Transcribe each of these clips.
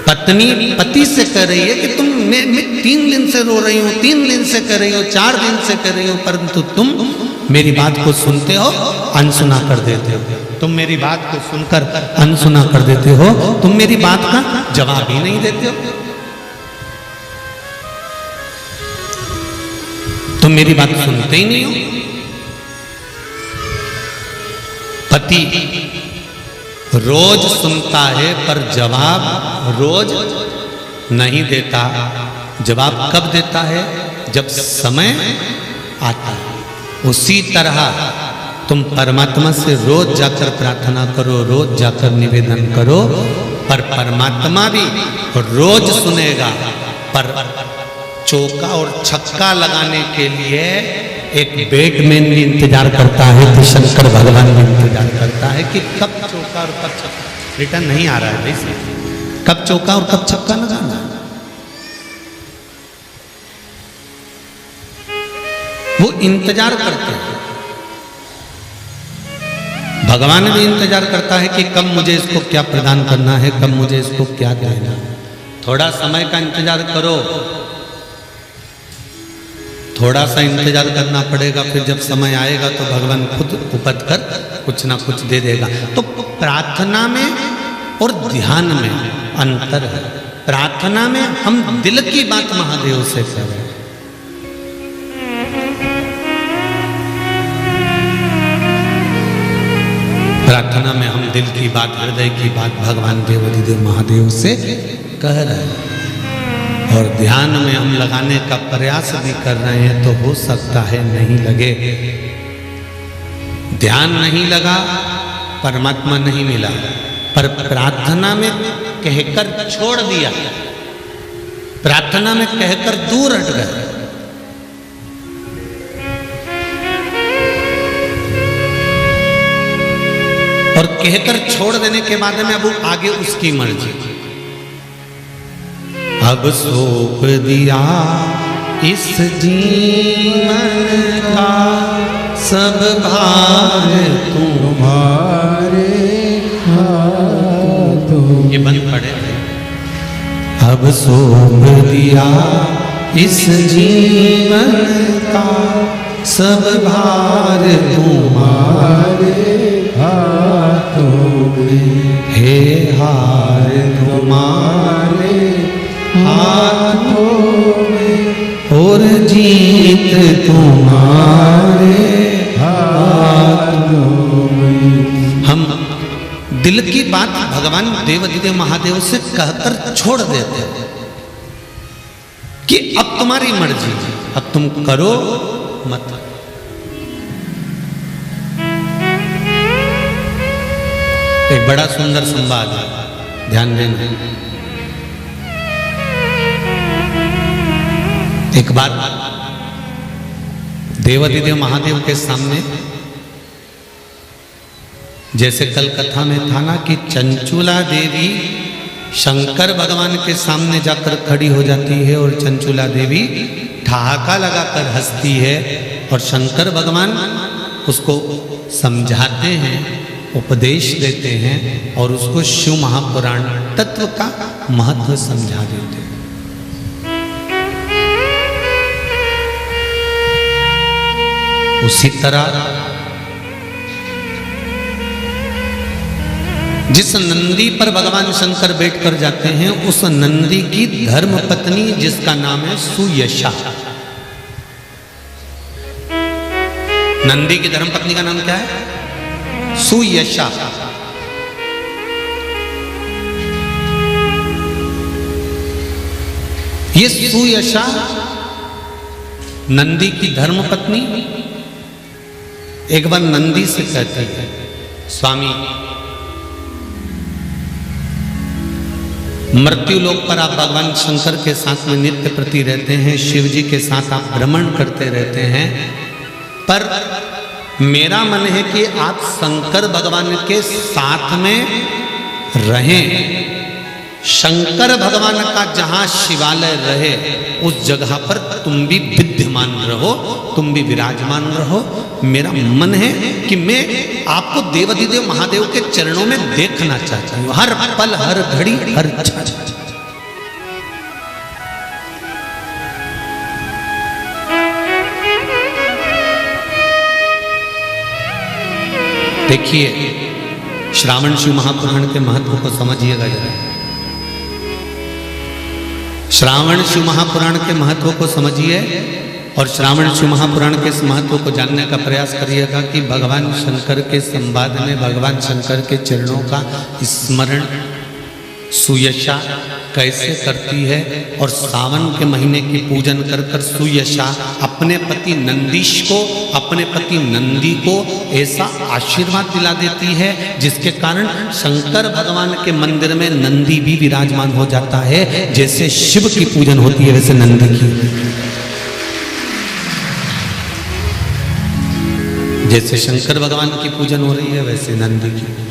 पत्नी पति से कह रही है कि तुम मैं 3 दिन से रो रही हूँ, 3 दिन से कर रही हूँ, 4 दिन से कर रही हूँ, परंतु तुम मेरी बात को सुनते हो, अनसुना कर देते हो। तुम मेरी बात को सुनकर अनसुना कर देते हो, तुम मेरी बात का जवाब ही नहीं देते हो, तुम मेरी बात सुनते ही नहीं हो। पति रोज सुनता है पर जवाब रोज नहीं देता। जवाब कब देता है? जब समय आता है। उसी तरह तुम परमात्मा से रोज जाकर प्रार्थना करो, रोज जाकर निवेदन करो, पर परमात्मा भी रोज सुनेगा। पर चौका और छक्का लगाने के लिए एक बैटमैन भी इंतजार करता है, तो शंकर भगवान भी इंतजार करता है कि कब चौका और कब छक्का। रिटर्न नहीं आ रहा है भाई, कब चौका और कब छक्का लगाना। वो इंतजार करते हैं। भगवान भी इंतजार करता है कि कब मुझे इसको क्या प्रदान करना है, कब मुझे इसको क्या देना। थोड़ा समय का इंतजार करो, थोड़ा सा इंतजार करना पड़ेगा, फिर जब समय आएगा तो भगवान खुद उपद कर कुछ ना कुछ दे देगा। तो प्रार्थना में और ध्यान में अंतर है। प्रार्थना में हम दिल की बात महादेव से करें, प्रार्थना में हम दिल की बात, हृदय की बात भगवान देवाधिदेव महादेव से कह रहे हैं। और ध्यान में हम लगाने का प्रयास भी कर रहे हैं, तो हो सकता है नहीं लगे। ध्यान नहीं लगा, परमात्मा नहीं मिला, पर प्रार्थना में कहकर छोड़ दिया, प्रार्थना में कहकर दूर हट गए। और कहकर छोड़ देने के बाद में अब आगे उसकी मर्जी। अब सौंप दिया इस जीवन का सब भार तुम्हारे हाथों। ये बंद पड़े थे। अब सौंप दिया इस जीवन का सब भार तुम्हारे हाथों में। हे हार तुम्हारे हाथों में और जीत तुम्हारे हाथों में। हम दिल की बात भगवान देवाधिदेव महादेव से कहकर छोड़ देते हैं कि अब तुम्हारी मर्जी, अब तुम करो मत। एक बड़ा सुंदर संवाद है, ध्यान देना। एक बार देवाधिदेव महादेव के सामने, जैसे कल कथा में था ना कि चंचुला देवी शंकर भगवान के सामने जाकर खड़ी हो जाती है और चंचुला देवी ठहाका लगाकर हंसती है, और शंकर भगवान उसको समझाते हैं, उपदेश देते हैं और उसको शिव महापुराण तत्व का महत्व समझा देते हैं। उसी तरह जिस नंदी पर भगवान शंकर बैठकर जाते हैं, उस नंदी की धर्म पत्नी जिसका नाम है सुयशा। नंदी की धर्म पत्नी का नाम क्या है? सुयशा। ये सुयशा नंदी की धर्म पत्नी एक बार नंदी से कहती है, स्वामी मृत्यु लोक पर आप भगवान शंकर के साथ में नित्य प्रति रहते हैं, शिव जी के साथ आप भ्रमण करते रहते हैं, पर मेरा मन है कि आप शंकर भगवान के साथ में रहें। शंकर भगवान का जहां शिवालय रहे उस जगह पर तुम भी विद्यमान रहो, तुम भी विराजमान रहो। मेरा मन है कि मैं आपको देवाधिदेव महादेव के चरणों में देखना चाहता हूं, हर पल हर घड़ी हर क्षण। देखिए, श्रावण शिव महापुराण के महत्व को समझिएगा जरा। श्रावण शिव महापुराण के महत्व को समझिए और श्रावण शिव महापुराण के इस महत्व को जानने का प्रयास करिएगा कि भगवान शंकर के संवाद में भगवान शंकर के चरणों का स्मरण सुयशा कैसे करती है और सावन के महीने की पूजन कर कर सुयशा अपने पति नंदीश को, अपने पति नंदी को ऐसा आशीर्वाद दिला देती है जिसके कारण शंकर भगवान के मंदिर में नंदी भी विराजमान हो जाता है। जैसे शिव की पूजन होती है वैसे नंदी की, जैसे शंकर भगवान की पूजन हो रही है वैसे नंदी की पूजन।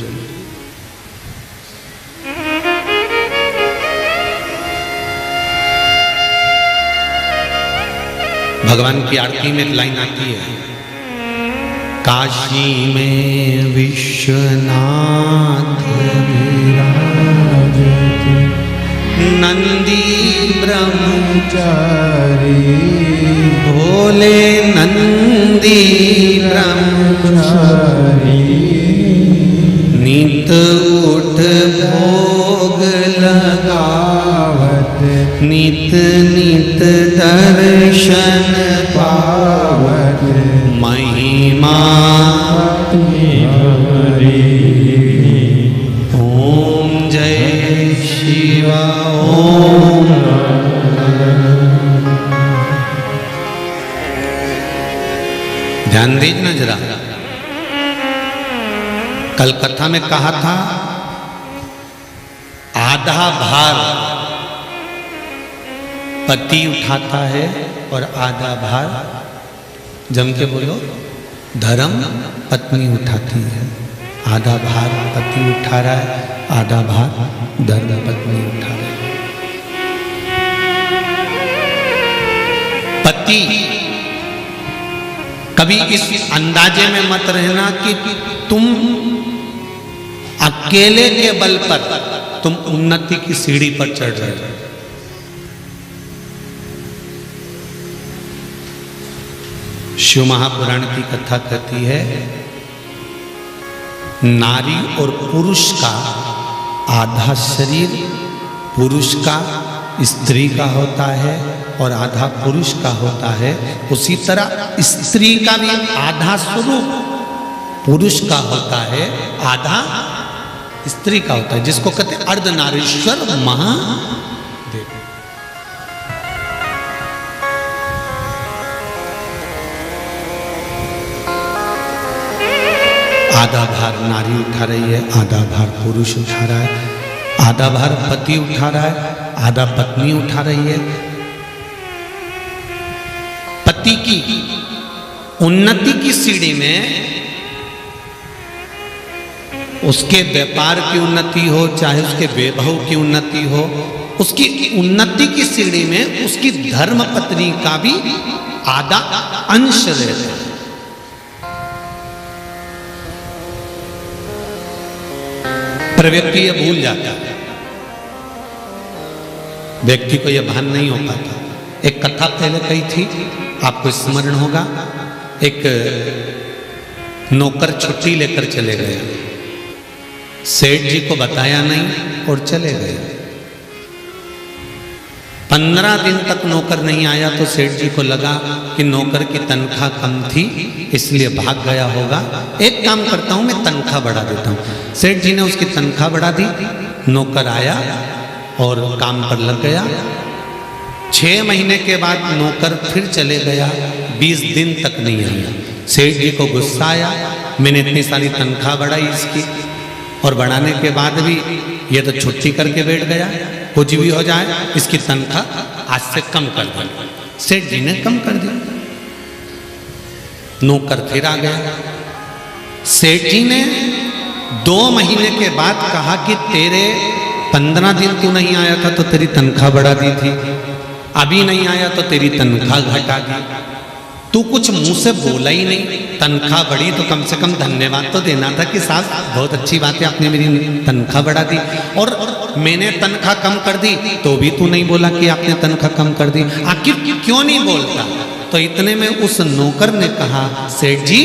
भगवान की आरती में एक लाइन आती है, काशी में विश्वनाथ विराजत नंदी ब्रह्मचारी, भोले नंदी ब्रह्मचारी, नित उठ भोग लगावत, नित नित दर्शन पावत, महिमा ओम जय शिवा ओम। ध्यान दीजिए ना जरा, कल कथा में कहा था आधा भार पति उठाता है और आधा भार, जम के बोलो, धर्म पत्नी उठाती है। आधा भार पति उठा रहा है, आधा भार धर्म पत्नी उठा रहा है। पति कभी इस अंदाजे में मत रहना कि तुम अकेले के बल पर तुम उन्नति की सीढ़ी पर चढ़ रहे हो। शिव महापुराण की कथा कहती है, नारी और पुरुष का आधा शरीर पुरुष का स्त्री का होता है और आधा पुरुष का होता है। उसी तरह स्त्री का भी आधा स्वरूप पुरुष का होता है, आधा स्त्री का होता है, जिसको कहते हैं अर्धनारीश्वर महादेव। आधा भार नारी उठा रही है, आधा भार पुरुष उठा रहा है, आधा भार पति उठा रहा है, आधा पत्नी उठा रही है। पति की उन्नति की सीढ़ी में उसके व्यापार की उन्नति हो, चाहे उसके वैभव की उन्नति हो, उसकी उन्नति की सीढ़ी में उसकी धर्म पत्नी का भी आधा अंश रहता है। पर व्यक्ति यह भूल जाता है, व्यक्ति को यह भान नहीं हो पाता। एक कथा पहले कही थी, आपको स्मरण होगा, एक नौकर छुट्टी लेकर चले गए, सेठ जी को बताया नहीं और चले गए। 15 दिन तक नौकर नहीं आया तो सेठ जी को लगा कि नौकर की तनख्वाह कम थी इसलिए भाग गया होगा। एक काम करता हूं, मैं तनख्वाह बढ़ा देता हूं। सेठ जी ने उसकी तनख्वाह बढ़ा दी, नौकर आया और काम पर लग गया। 6 महीने के बाद नौकर फिर चले गया, 20 दिन तक नहीं आया। सेठ जी को गुस्सा आया, मैंने इतनी सारी तनख्वाह बढ़ाई इसकी और बढ़ाने के बाद भी ये तो छुट्टी करके बैठ गया, कुछ भी हो जाए इसकी तनख्वाह आज से कम कर दो। सेठ जी ने कम कर दी, नौकर फिर आ गया। सेठ जी ने 2 महीने के बाद कहा कि तेरे 15 दिन तू नहीं आया था तो तेरी तनख्वाह बढ़ा दी थी, अभी नहीं आया तो तेरी तनख्वाह घटा दी। तू कुछ मुंह से बोला ही नहीं, तनख्वाह बढ़ी तो कम से कम धन्यवाद तो देना था कि साहब बहुत अच्छी बात है, आपने मेरी तनख्वाह बढ़ा दी। और मैंने तनख्वाह कम कर दी तो भी तू नहीं बोला कि आपने तनख्वाह कम कर दी। आखिर क्यों नहीं बोलता? तो इतने में उस नौकर ने कहा, सेठ जी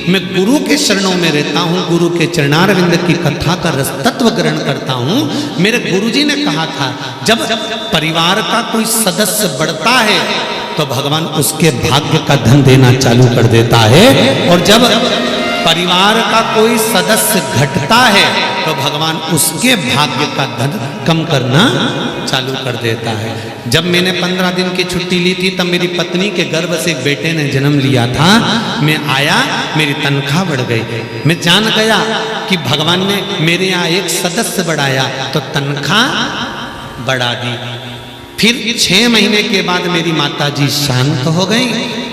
मैं गुरु के शरणों में रहता हूँ, गुरु के चरणारविंद की कथा का रस तत्व ग्रहण करता हूँ। मेरे गुरुजी ने कहा था जब परिवार का कोई सदस्य बढ़ता है तो भगवान उसके भाग्य का धन देना चालू कर देता है, और जब परिवार का कोई सदस्य घटता है तो भगवान उसके भाग्य का धन कम करना चालू कर देता है। जब मैंने 15 दिन की छुट्टी ली थी तब मेरी पत्नी के गर्भ से एक बेटे ने जन्म लिया था। मैं आया, मेरी तनख्वाह बढ़ गई। मैं जान गया कि भगवान ने मेरे यहाँ एक सदस्य बढ़ाया तो तनख्वाह बढ़ा दी। फिर 6 महीने के बाद मेरी माताजी शांत हो गई,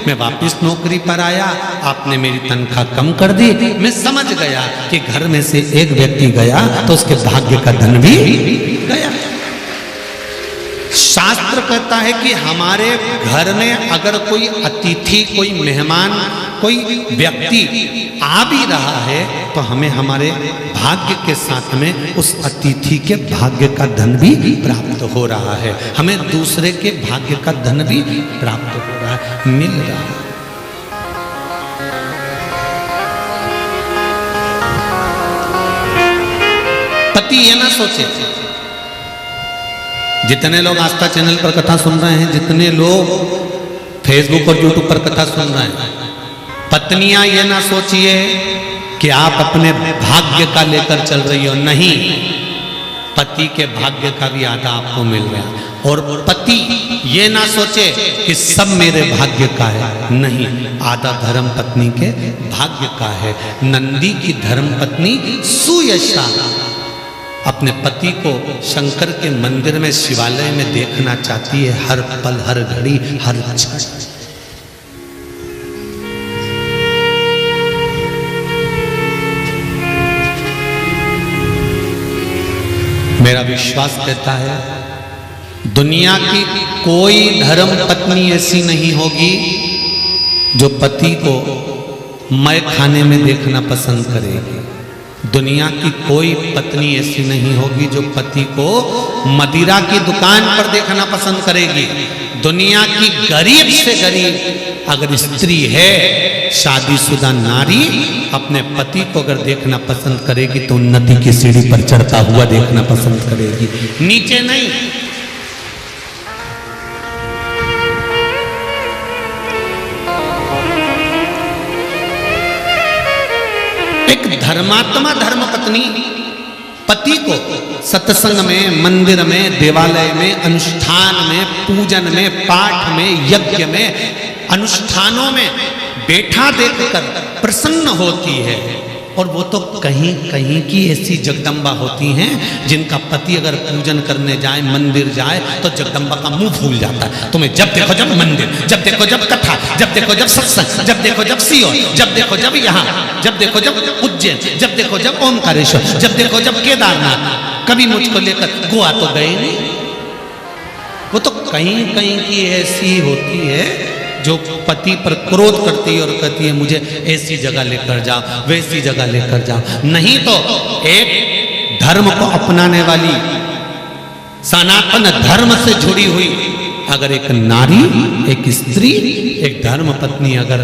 मैं वापस नौकरी पर आया, आपने मेरी तनख्वाह कम कर दी। मैं समझ गया कि घर में से एक व्यक्ति गया तो उसके भाग्य का धन भी गया। शास्त्र कहता है कि हमारे घर में अगर कोई अतिथि, कोई मेहमान, कोई व्यक्ति आ भी रहा है तो हमें हमारे भाग्य के साथ में उस अतिथि के भाग्य का धन भी प्राप्त हो रहा है, हमें दूसरे के भाग्य का धन भी प्राप्त हो रहा है, मिल रहा है। पति ये ना सोचे, जितने लोग आस्था चैनल पर कथा सुन रहे हैं, जितने लोग फेसबुक और यूट्यूब पर कथा सुन रहे हैं, पत्नियां ये ना सोचिए कि आप अपने भाग्य का लेकर चल रही हो, नहीं, पति के भाग्य का भी आधा आपको मिल रहा है। और पति ये ना सोचे कि सब मेरे भाग्य का है, नहीं, आधा धर्म पत्नी के भाग्य का है। नंदी की धर्म पत्नी सुयशा अपने पति को शंकर के मंदिर में, शिवालय में देखना चाहती है, हर पल, हर घड़ी, हर क्षण। मेरा विश्वास कहता है दुनिया की कोई धर्म पत्नी ऐसी नहीं होगी जो पति को मय खाने में देखना पसंद करेगी। दुनिया की कोई पत्नी ऐसी नहीं होगी जो पति को मदिरा की दुकान पर देखना पसंद करेगी। दुनिया की गरीब से गरीब अगर स्त्री है, शादीशुदा नारी, अपने पति को अगर देखना पसंद करेगी तो उन्नति की सीढ़ी पर चढ़ता हुआ देखना पसंद करेगी, नीचे नहीं। एक धर्मात्मा धर्मपत्नी पति को सत्संग में, मंदिर में, देवालय में, अनुष्ठान में, पूजन में, पाठ में, यज्ञ में, अनुष्ठानों में बैठा देखकर प्रसन्न होती है। और वो तो कहीं कहीं की ऐसी जगदम्बा होती हैं जिनका पति अगर पूजन करने जाए, मंदिर जाए, तो जगदम्बा का मुंह फूल जाता है। तुम्हें जब देखो जब मंदिर, जब देखो जब कथा, जब देखो जब सत्संग, जब देखो जब सीओ, जब देखो जब यहाँ, जब देखो जब उज्जैन, जब देखो जब ओमकारेश्वर, जब देखो जब केदारनाथ, कभी मुझको लेकर गोवा तो गए नहीं। वो तो कहीं कहीं की ऐसी होती है जो पति पर क्रोध करती है और कहती है मुझे ऐसी जगह लेकर जाओ, वैसी जगह लेकर जाओ। नहीं तो एक धर्म को अपनाने वाली, सनातन धर्म से जुड़ी हुई अगर एक नारी, एक स्त्री, एक धर्म पत्नी अगर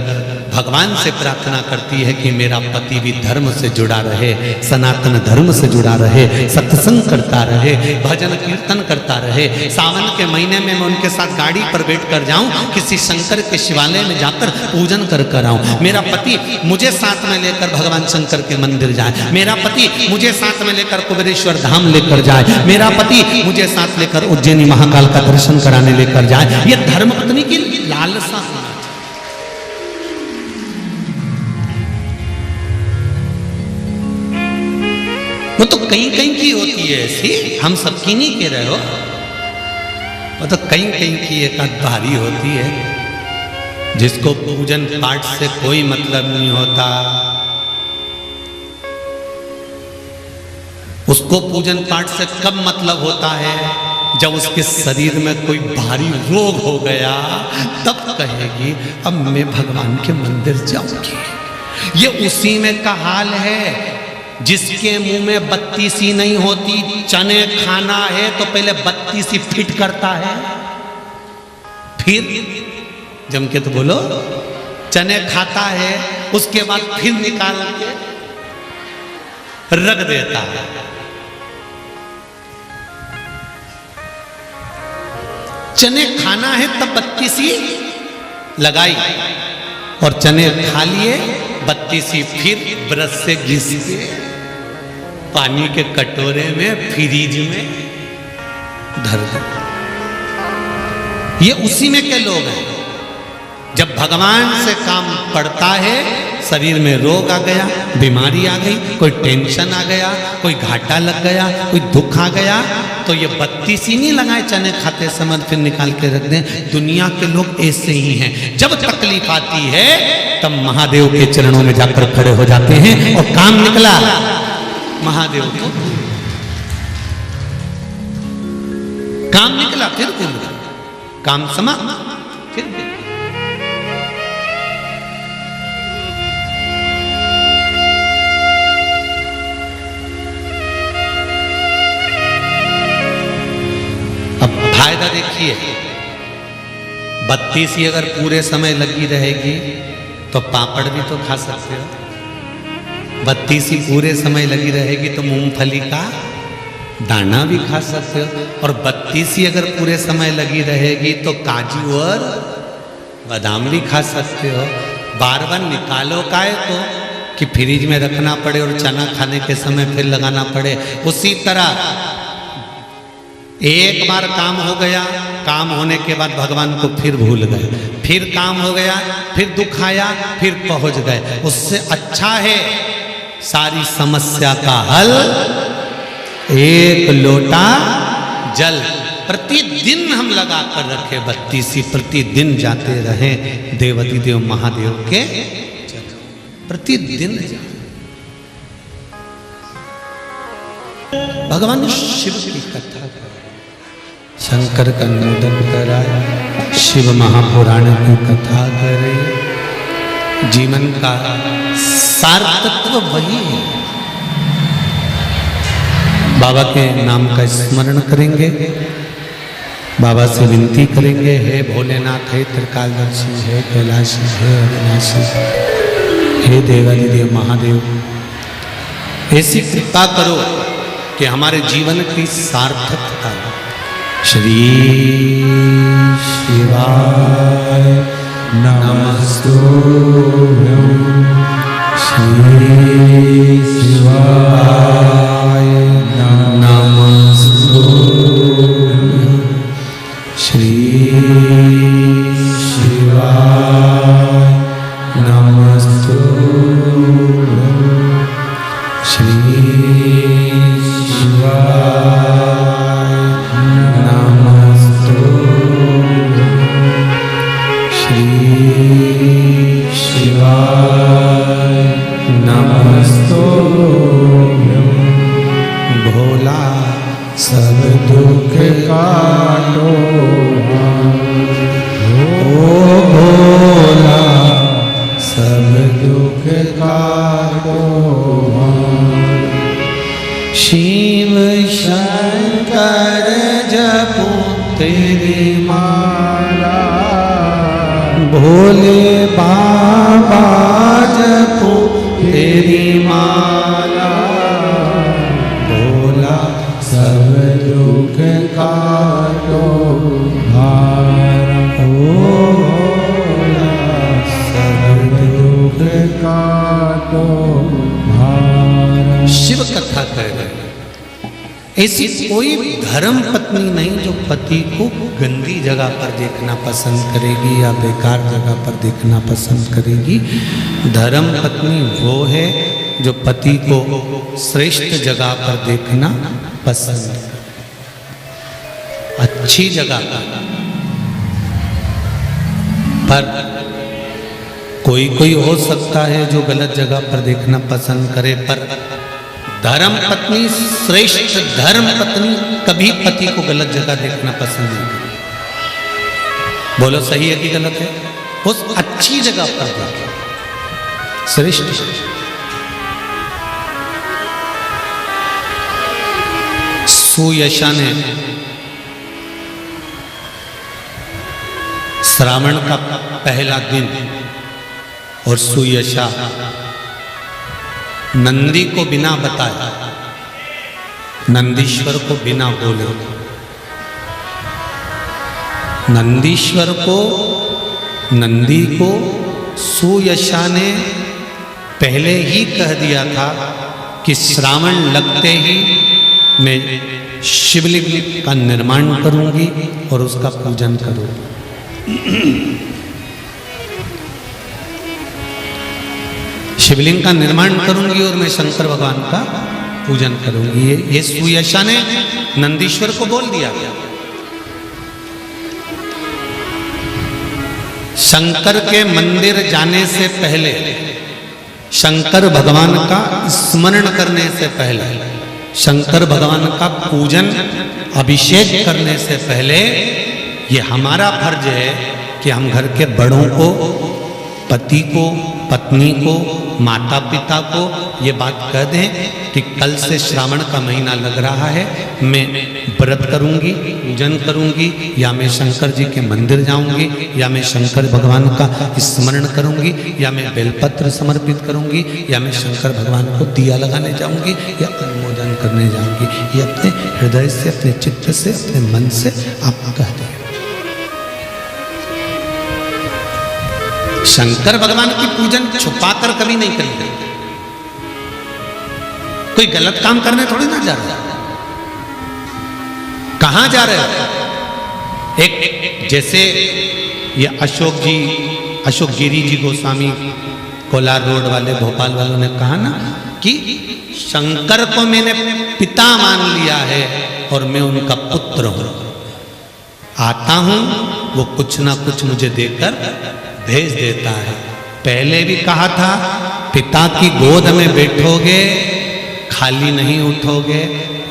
भगवान से प्रार्थना करती है कि मेरा पति भी धर्म से जुड़ा रहे, सनातन धर्म से जुड़ा रहे, सत्संग करता रहे, भजन कीर्तन करता रहे, सावन के महीने में मैं उनके साथ गाड़ी पर बैठ कर जाऊं, किसी शंकर के शिवालय में जाकर पूजन कर कर आऊं, मेरा पति मुझे साथ में लेकर भगवान शंकर के मंदिर जाए, मेरा पति मुझे साथ में लेकर कुबेरेश्वर धाम लेकर जाए, मेरा पति मुझे साथ लेकर उज्जैनी महाकाल का दर्शन कराने लेकर जाए, ये धर्म पत्नी की लालसा। वो तो कहीं कहीं की होती है ऐसी, हम सबकी नहीं कह रहे हो, वो तो कहीं कहीं की एक भारी होती है जिसको पूजन पाठ से कोई मतलब नहीं होता। उसको पूजन पाठ से कब मतलब होता है? जब उसके शरीर में कोई भारी रोग हो गया तब कहेगी अब मैं भगवान के मंदिर जाऊंगी। ये उसी में का हाल है जिसके मुंह में बत्ती सी नहीं होती, चने खाना है तो पहले बत्ती सी फिट करता है, फिर जम के तो बोलो। चने खाता है, उसके बाद फिर निकाल के रख देता है। चने खाना है तब बत्तीसी लगाई और चने खा लिए, बत्तीसी फिर ब्रश से घिस के पानी के कटोरे में फ्रिज में धर दे। ये उसी में के लोग हैं। जब भगवान से काम पड़ता है, शरीर में रोग आ गया, बीमारी आ गई, कोई टेंशन आ गया, कोई घाटा लग गया, कोई दुख आ गया, तो ये बत्तीसी नहीं लगाए चने खाते समय फिर निकाल के रख दें। दुनिया के लोग ऐसे ही हैं। जब तकलीफ आती है तब महादेव के चरणों में जाकर खड़े हो जाते हैं और काम निकला महादेव को, काम निकला फिर बोल काम समाप्त फिर अब फायदा देखिए, बत्तीसी अगर पूरे समय लगी रहेगी तो पापड़ भी तो खा सकते हो। बत्तीसी पूरे समय लगी रहेगी तो मूंगफली का दाना भी खा सकते हो। और बत्तीसी अगर पूरे समय लगी रहेगी तो काजू और बादाम भी खा सकते हो। बार बार निकालो काहे तो कि फ्रिज में रखना पड़े और चना खाने के समय फिर लगाना पड़े। उसी तरह एक बार काम हो गया, काम होने के बाद भगवान को फिर भूल गए, फिर काम हो गया, फिर दुख आया, फिर पहुंच गए। उससे अच्छा है सारी समस्या का हल एक लोटा जल प्रतिदिन हम लगा कर रखे। बत्तीसी प्रतिदिन जाते रहे देवती देव महादेव के प्रतिदिन। भगवान शिव की कथा शंकर का नोदन कराए, शिव महापुराण की कथा करे। जीवन का सार तत्व वही है। बाबा के नाम का स्मरण करेंगे, बाबा से विनती करेंगे, हे भोलेनाथ, हे त्रिकालदर्शी, हे कैलाशी, हे अविनाशी, हे देवादिदेव महादेव, ऐसी कृपा करो कि हमारे जीवन की सार्थकता। श्री शिवाय नमस्तुभ्यं, श्री शिवाय नमस्तुभ्यं, श्री शिवाय नमस्तुभ्यं, श्री शिवाय नमस्तुभ्यं, श्री शिवाय नमस्तुभ्यं। भोला सब दुख काटो, ओ भोला सब दुख काटो। शिव शंकर जपो तेरी माला, भोले बाबा जपो तेरी माला। भोला सब दुख काटो भार, ओ भोला सब दुख काटो भार। शिव कथा कह रहे हैं। ऐसी कोई धर्म पत्नी नहीं जो पति को गंदी जगह पर देखना पसंद करेगी या बेकार जगह पर देखना पसंद करेगी। धर्म पत्नी वो है जो पति को श्रेष्ठ जगह पर देखना पसंद करे, अच्छी जगह पर। कोई कोई हो सकता है जो गलत जगह पर देखना पसंद करे, पर धर्म पत्नी, श्रेष्ठ धर्म पत्नी कभी पति को गलत जगह देखना पसंद नहीं करती। बोलो सही है कि गलत है? उस अच्छी जगह पर देखे, श्रेष्ठ। सुयशा ने श्रावण का पहला दिन और सुयशा नंदी को बिना बताए, नंदीश्वर को बिना बोले, नंदीश्वर को, नंदी को सुयशा ने पहले ही कह दिया था कि श्रावण लगते ही मैं शिवलिंग का निर्माण करूंगी और उसका पूजन करूंगी। शिवलिंग का निर्माण करूंगी और मैं शंकर भगवान का पूजन करूंगी। ये सुयशा ने नंदीश्वर को बोल दिया। शंकर के मंदिर जाने से पहले, शंकर भगवान का स्मरण करने से पहले, शंकर भगवान का पूजन अभिषेक करने से पहले ये हमारा फर्ज है कि हम घर के बड़ों को, पति को, पत्नी को, माता पिता को ये बात कह दें कि कल से श्रावण का महीना लग रहा है, मैं व्रत करूंगी, पूजन करूंगी, या मैं शंकर जी के मंदिर जाऊंगी, या मैं शंकर भगवान का स्मरण करूंगी, या मैं बेलपत्र समर्पित करूंगी, या मैं शंकर भगवान को दिया लगाने जाऊंगी, या अनुमोदन करने जाऊंगी। ये अपने हृदय से, अपने चित्त से, अपने मन से आप कह दें। शंकर भगवान की पूजन छुपाकर कभी नहीं करेंगे। कोई गलत काम करने थोड़ी ना जा रहा। कहां जा रहे हैं? एक जैसे ये अशोक गिरी जी गोस्वामी कोलार रोड वाले, भोपाल वालों ने कहा ना कि शंकर को मैंने पिता मान लिया है और मैं उनका पुत्र हूं। आता हूं, वो कुछ ना कुछ मुझे देकर भेज देता है। पहले भी कहा था, पिता की गोद में बैठोगे खाली नहीं उठोगे,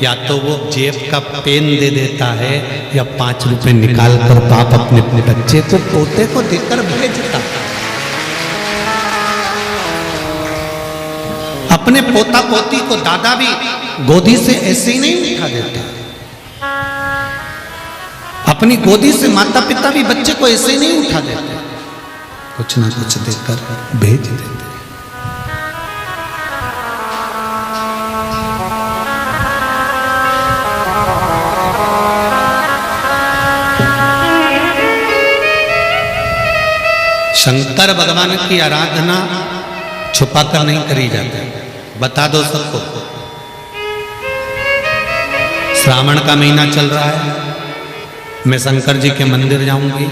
या तो वो जेब का पेन दे देता है या 5 रुपए निकाल कर बाप अपने अपने बच्चे को, पोते को देकर भेजता। अपने पोता पोती को दादा भी गोदी से ऐसे ही नहीं उठा देता। अपनी गोदी से माता पिता भी बच्चे को ऐसे ही नहीं उठा देते, कुछ ना कुछ देकर भेज देते। शंकर भगवान की आराधना छुपाकर नहीं करी जाती, बता दो सबको। श्रावण का महीना चल रहा है, मैं शंकर जी के मंदिर जाऊंगी।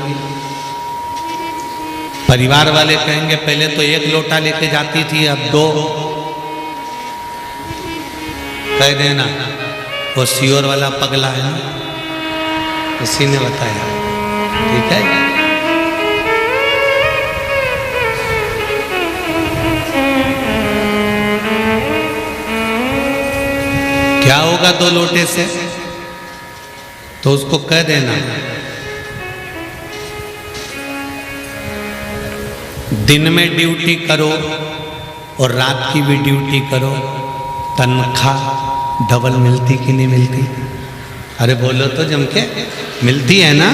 परिवार वाले कहेंगे पहले तो 1 लोटा लेके जाती थी, अब 2। कह देना वो सियोर वाला पगला है ना, इसी ने बताया, ठीक है। क्या होगा 2 लोटे से? तो उसको कह देना दिन में ड्यूटी करो और रात की भी ड्यूटी करो, तनख्वाह डबल मिलती कि नहीं मिलती? अरे बोलो तो जम के, मिलती है ना।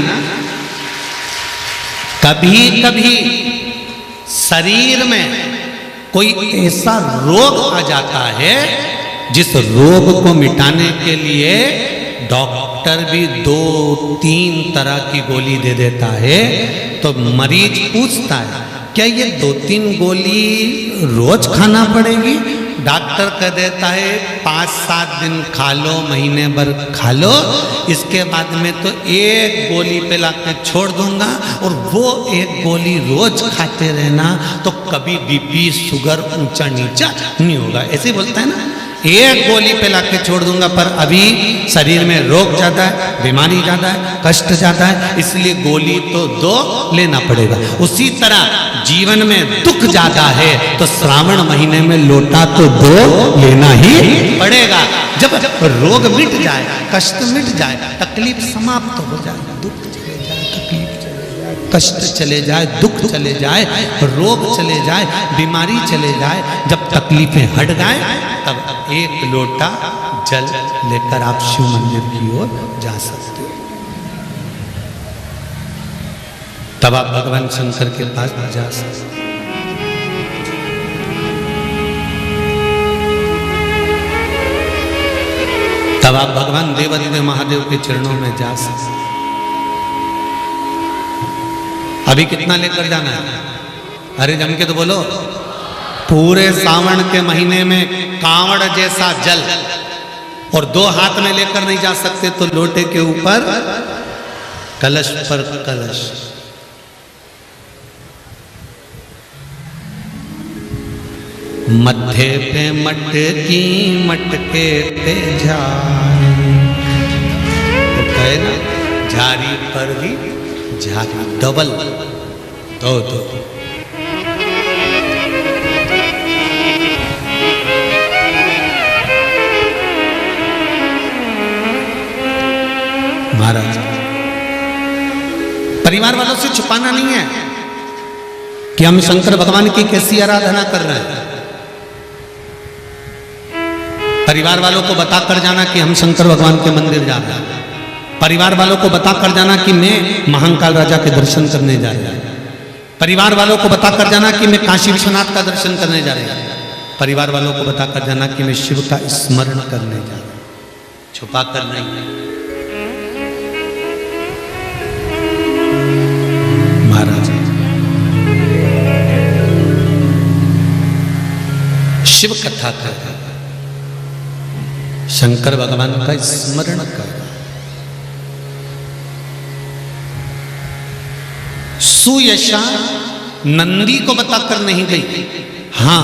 कभी कभी शरीर में कोई ऐसा रोग आ जाता है जिस रोग को मिटाने के लिए डॉक्टर भी 2-3 तरह की गोली दे देता है। तो मरीज पूछता है क्या ये 2-3 गोली रोज खाना पड़ेगी? डॉक्टर कह देता है 5-7 दिन खा लो, महीने भर खा लो, इसके बाद में तो 1 गोली पे लाके छोड़ दूंगा, और वो 1 गोली रोज खाते रहना तो कभी बीपी शुगर ऊंचा नीचा नहीं होगा। ऐसे बोलता है ना, 1 गोली पे लाके छोड़ दूंगा, पर अभी शरीर में रोग ज्यादा है, बीमारी ज्यादा है, कष्ट ज्यादा है, इसलिए गोली तो 2 लेना पड़ेगा। उसी तरह जीवन में दुख ज्यादा है तो श्रावण महीने में लोटा तो 2 लेना ही पड़ेगा। जब रोग मिट जाए, कष्ट मिट जाए, तकलीफ समाप्त हो जाए, दुख चले जाए, तकलीफ चले जाए, कष्ट चले जाए, दुख चले जाए, रोग चले जाए, बीमारी चले जाए, जब तकलीफें हट जाए, तब 1 लोटा जल लेकर आप शिव मंदिर की ओर जा सकते हो। तब आप भगवान शंकर के पास जा सकते। तब आप भगवान देवादिदेव महादेव के चरणों में जा सकते। अभी कितना लेकर जाना है? अरे जम के तो बोलो। पूरे सावन के महीने में कांवड़ जैसा जल और 2 हाथ में लेकर नहीं जा सकते, तो लोटे के ऊपर कलश पर कलश। मत्थे पे मटकी मटके पे झारी, तो कहे ना झारी पर भी झारी, डबल दो। महाराज परिवार वालों से छुपाना नहीं है कि हम शंकर भगवान की कैसी आराधना कर रहे हैं। परिवार वालों को बताकर जाना कि हम शंकर भगवान के मंदिर जा रहे हैं। परिवार वालों को बताकर जाना कि मैं महाकाल राजा के दर्शन करने जा रहा हूं। परिवार वालों को बताकर जाना कि मैं काशी विश्वनाथ का दर्शन करने जा रहा हूं। परिवार वालों को बताकर जाना कि मैं शिव का स्मरण करने जा रहा हूं। छुपा कर नहीं। महाराज शिव कथा कर, शंकर भगवान का स्मरण कर। सुयशा नंदी को बताकर नहीं गई। हां,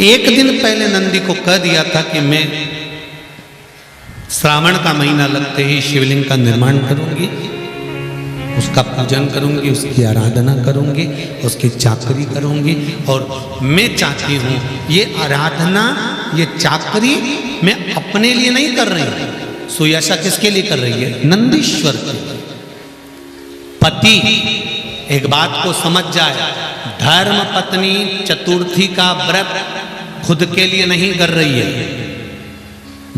एक दिन पहले नंदी को कह दिया था कि मैं श्रावण का महीना लगते ही शिवलिंग का निर्माण करूंगी, उसका पूजन करूंगी, उसकी आराधना करूंगी, उसकी चाकरी करूंगी। और मैं चाहती हूं ये आराधना, ये चाकरी मैं अपने लिए नहीं कर रही हूं। सुयशा किसके लिए कर रही है? नंदीश्वर के। पति एक बात को समझ जाए, धर्म पत्नी चतुर्थी का व्रत खुद के लिए नहीं कर रही है।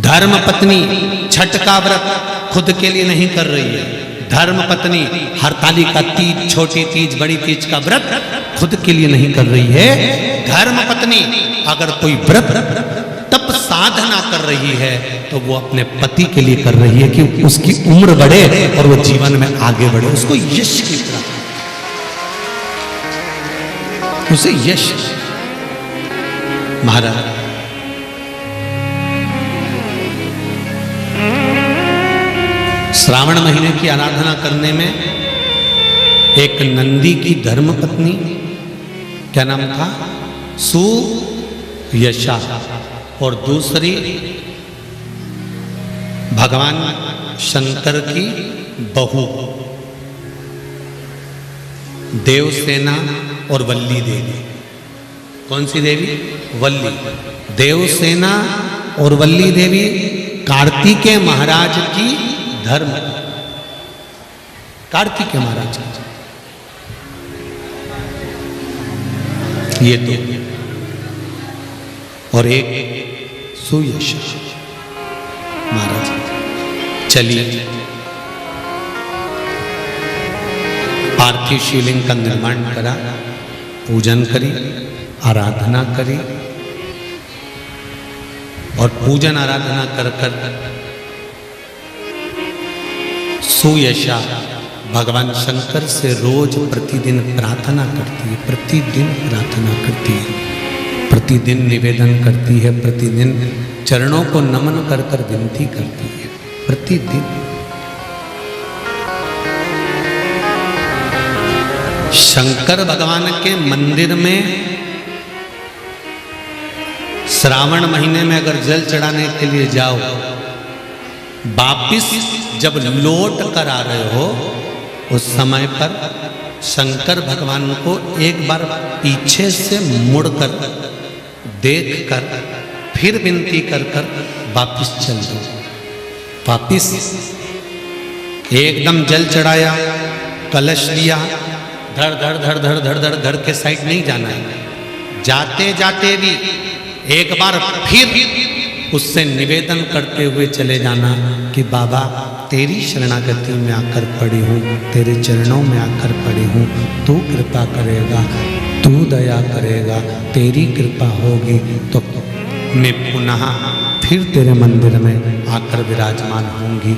धर्म पत्नी छठ का व्रत खुद के लिए नहीं कर रही है। धर्म पत्नी हरतालिका तीज, छोटी तीज, बड़ी तीज का व्रत खुद के लिए नहीं कर रही है। धर्म पत्नी अगर कोई व्रत तप साधना कर रही है तो वो अपने पति के लिए कर रही है कि उसकी उम्र बढ़े और वो जीवन में आगे बढ़े, उसको यश की प्राप्ति, उसे यश। महाराज श्रावण महीने की आराधना करने में एक नंदी की धर्मपत्नी, क्या नाम था? सुयशा, और दूसरी भगवान शंकर की बहू देवसेना और वल्ली देवी। कौन सी देवी? वल्ली। देवसेना और वल्ली देवी कार्तिकेय महाराज की धर्म, कार्तिकेय महाराज ये दो, और एक सुयशा महाराज। चलिए पार्थिव शिवलिंग का निर्माण करा, पूजन करी, आराधना करी, और पूजन आराधना कर कर सुयशा भगवान शंकर से रोज प्रतिदिन प्रार्थना करती है। प्रतिदिन प्रार्थना करती है, प्रतिदिन निवेदन करती है, प्रतिदिन चरणों को नमन कर कर विनती करती है। प्रतिदिन शंकर भगवान के मंदिर में श्रावण महीने में अगर जल चढ़ाने के लिए जाओ, वापिस जब लौट कर आ रहे हो उस समय पर शंकर भगवान को एक बार पीछे से मुड़कर देख कर फिर विनती कर कर वापिस चल दो। वापिस एकदम जल चढ़ाया, कलश लिया, धड़ धड़ धड़ धड़ धड़ धड़ घर के साइड नहीं जाना है। जाते जाते भी एक बार फिर उससे निवेदन करते हुए चले जाना कि बाबा तेरी शरणागति में आकर पड़ी हूँ, तेरे चरणों में आकर पड़ी हूँ, तू कृपा करेगा, तू दया करेगा, तेरी कृपा होगी तो मैं पुनः फिर तेरे मंदिर में आकर विराजमान होंगी,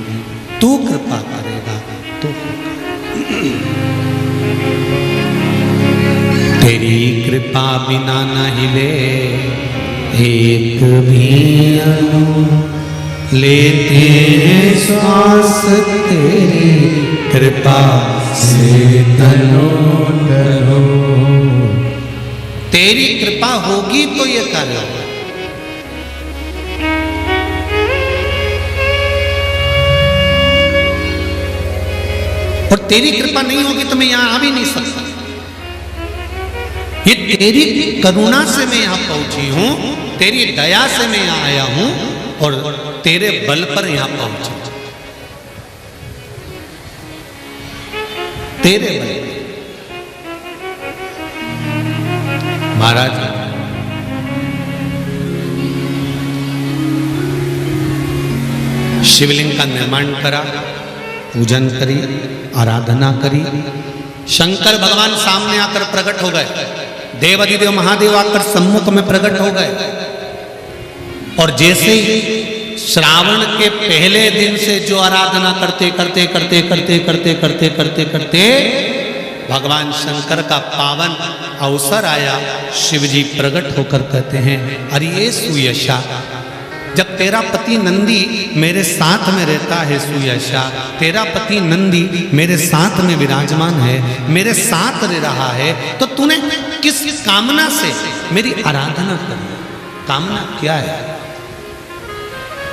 तू कृपा करेगा तो तेरी कृपा बिना न हिले एक भी अणु, लेते हैं श्वास तेरी कृपा से तनो तनो। तेरी कृपा होगी तो ये कार्य होगा, और तेरी कृपा नहीं होगी तो मैं यहां आ भी नहीं सकता। ये तेरी करुणा से मैं यहां पहुंची हूं, तेरी दया से मैं यहां आया हूं और तेरे बल पर यहां पहुंचा, तेरे बल। महाराज शिवलिंग का निर्माण करा, पूजन करी, आराधना करी। शंकर भगवान सामने आकर प्रकट हो गए, देवाधिदेव महादेव आकर सम्मुख में प्रकट हो गए। और जैसे ही श्रावण के पहले दिन से जो आराधना करते करते करते करते करते करते करते करते भगवान शंकर का पावन अवसर आया, शिवजी प्रकट होकर कहते हैं, अरे सुयशा, जब तेरा पति नंदी मेरे साथ में रहता है, सुयशा तेरा पति नंदी मेरे साथ में विराजमान है, मेरे साथ रह रहा है, तो तूने किस कामना से मेरी आराधना करी? कामना क्या है?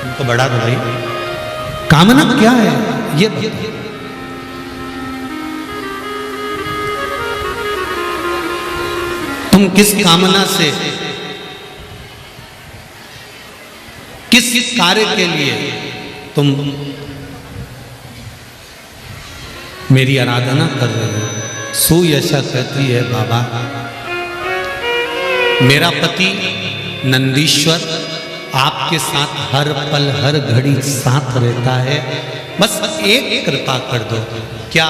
उनको बढ़ा दो भाई, कामना क्या है ये बता। तुम किस कामना से, किस कार्य के लिए तुम मेरी आराधना कर रहे हो? सुयशा कहती है, बाबा मेरा पति नंदीश्वर आपके साथ हर पल हर घड़ी साथ रहता है, बस एक कृपा कर दो। क्या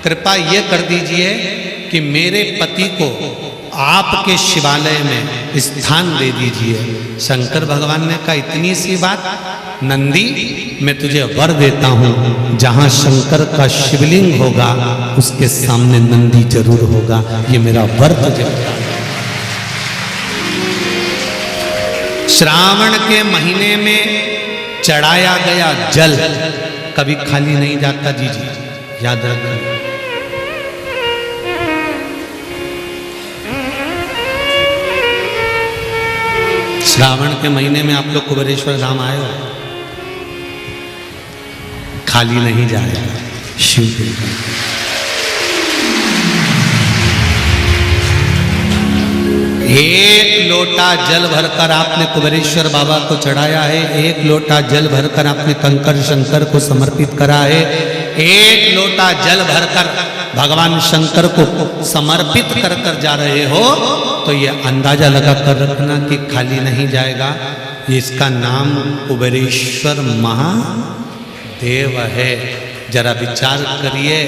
कृपा ये कर दीजिए कि मेरे पति को आपके शिवालय में स्थान दे दीजिए। शंकर भगवान ने कहा, इतनी सी बात? नंदी मैं तुझे वर देता हूं, जहां शंकर का शिवलिंग होगा उसके सामने नंदी जरूर होगा, ये मेरा वर तुझे। श्रावण के महीने में चढ़ाया गया जल कभी खाली नहीं जाता, जी जी याद रखना। श्रावण के महीने में आप लोग कुबेरेश्वर धाम आए हो, खाली नहीं जाएगा शिव। एक लोटा जल भरकर आपने कुबेरेश्वर बाबा को चढ़ाया है, एक लोटा जल भरकर आपने कंकर शंकर को समर्पित करा है, एक लोटा जल भरकर भगवान शंकर को समर्पित कर कर जा रहे हो, तो ये अंदाजा लगा कर रखना कि खाली नहीं जाएगा। इसका नाम कुबेरेश्वर महादेव है। जरा विचार करिए,